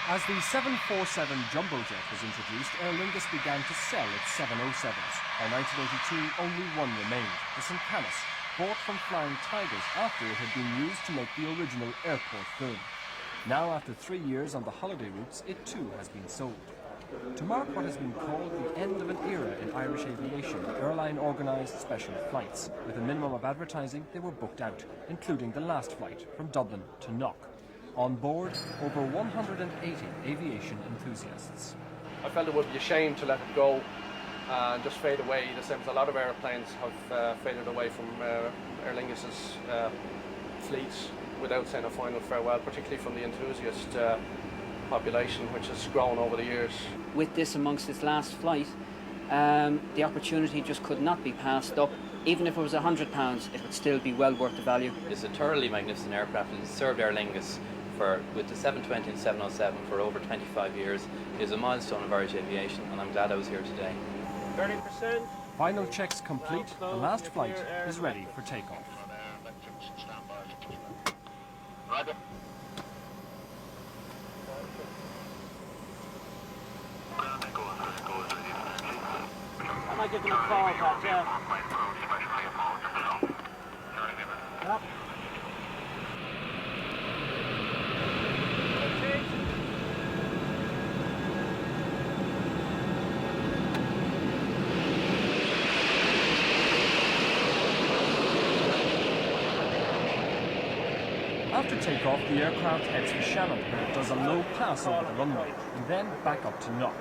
As the 747 jumbo jet was introduced, Aer Lingus began to sell its 707s. By 1982, only one remained, the St. Canis, bought from Flying Tigers after it had been used to make the original airport film. Now, after 3 years on the holiday routes, it too has been sold. To mark what has been called the end of an era in Irish aviation, the airline organised special flights. With a minimum of advertising, they were booked out, including the last flight from Dublin to Knock. On board, over 180 aviation enthusiasts. I felt it would be a shame to let it go and just fade away, the same as a lot of aeroplanes have faded away from Aer Lingus's fleet without saying a final farewell, particularly from the enthusiast population, which has grown over the years. With this amongst its last flight, the opportunity just could not be passed up. Even if it was £100, it would still be well worth the value. It's a thoroughly magnificent aircraft. It's served Aer Lingus with the 720 and 707 for over 25 years. It is a milestone of Irish aviation, and I'm glad I was here today. 30%. Final checks complete. The last flight is ready for takeoff. I might give them a call, Pat, yeah. Yep. After takeoff, the aircraft heads for Shannon, where it does a low pass over the runway, and then back up to Knock.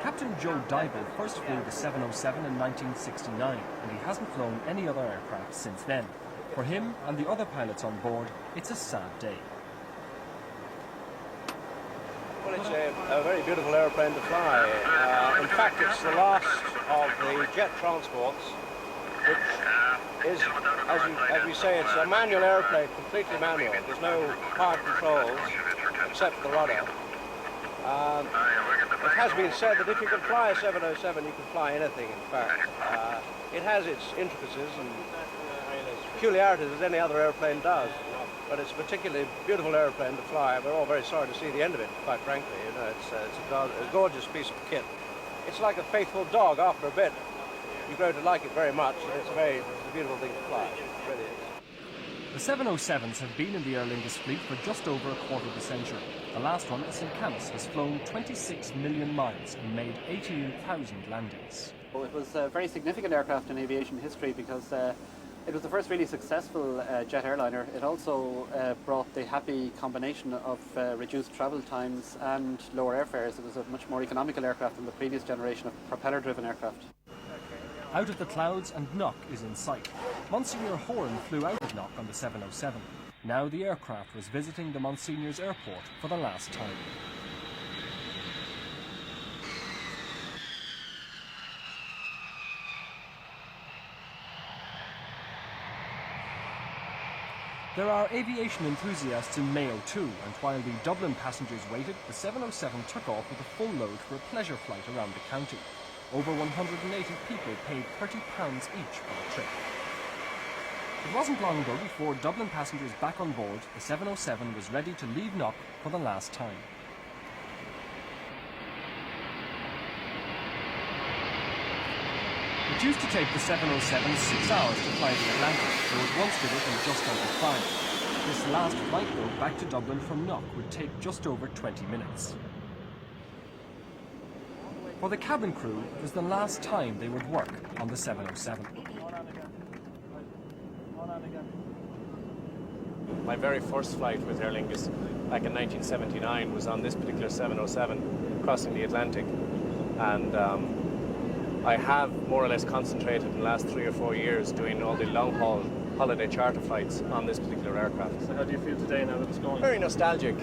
Captain Joe Dible first flew the 707 in 1969, and he hasn't flown any other aircraft since then. For him and the other pilots on board, it's a sad day. Well, it's a very beautiful airplane to fly. In fact, it's the last of the jet transports, which is, as we say, it's a manual airplane, completely manual. There's no power controls except the rudder. It has been said that if you can fly a 707, you can fly anything, in fact. It has its intricacies and peculiarities as any other airplane does, but it's a particularly beautiful airplane to fly. We're all very sorry to see the end of it, quite frankly. You know, it's a gorgeous piece of kit. It's like a faithful dog after a bit. You grow to like it very much, and it's a beautiful thing to fly. It really is. The 707s have been in the Aer Lingus fleet for just over a quarter of a century. The last one, the St. Canis, has flown 26 million miles and made 18,000 landings. Well, it was a very significant aircraft in aviation history because it was the first really successful jet airliner. It also brought the happy combination of reduced travel times and lower airfares. It was a much more economical aircraft than the previous generation of propeller-driven aircraft. Out of the clouds and Knock is in sight. Monsignor Horan flew out of Knock on the 707. Now the aircraft was visiting the Monsignor's airport for the last time. There are aviation enthusiasts in Mayo too, and while the Dublin passengers waited, the 707 took off with a full load for a pleasure flight around the county. Over 180 people paid £30 each for the trip. It wasn't long ago before Dublin passengers back on board, the 707 was ready to leave Knock for the last time. It used to take the 707 6 hours to fly the Atlantic, though it once did it in just under 5. This last flight, though, back to Dublin from Knock would take just over 20 minutes. For the cabin crew, it was the last time they would work on the 707. My very first flight with Aer Lingus back in 1979 was on this particular 707 crossing the Atlantic, and I have more or less concentrated in the last 3 or 4 years doing all the long-haul holiday charter flights on this particular aircraft. So how do you feel today now that it's gone? Very nostalgic.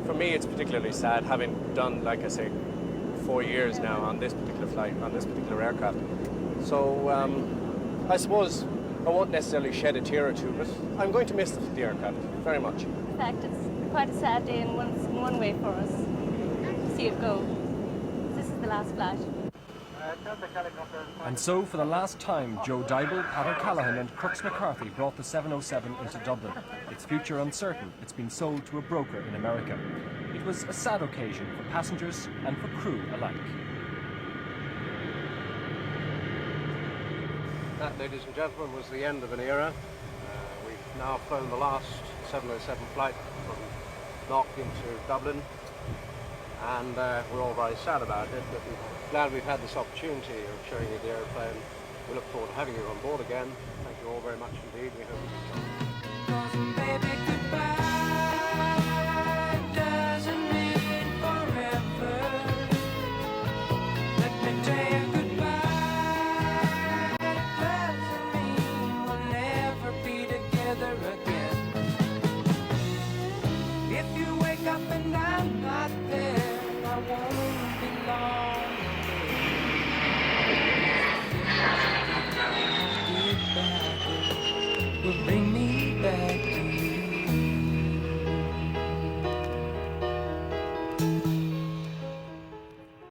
For me, it's particularly sad, having done, like I say, 4 years now on this particular flight, on this particular aircraft. So I suppose I won't necessarily shed a tear or two, but I'm going to miss the aircraft very much. In fact, it's quite a sad day in one way for us to see it go. This is the last flight. And so, for the last time, Joe Dible, Pat O'Callaghan and Crooks McCarthy brought the 707 into Dublin. Its future uncertain, it's been sold to a broker in America. It was a sad occasion for passengers and for crew alike. That, ladies and gentlemen, was the end of an era. We've now flown the last 707 flight from Knock into Dublin, and we're all very sad about it, but we're glad we've had this opportunity of showing you the airplane. We look forward to having you on board again. Thank you all very much indeed. We hope you enjoy.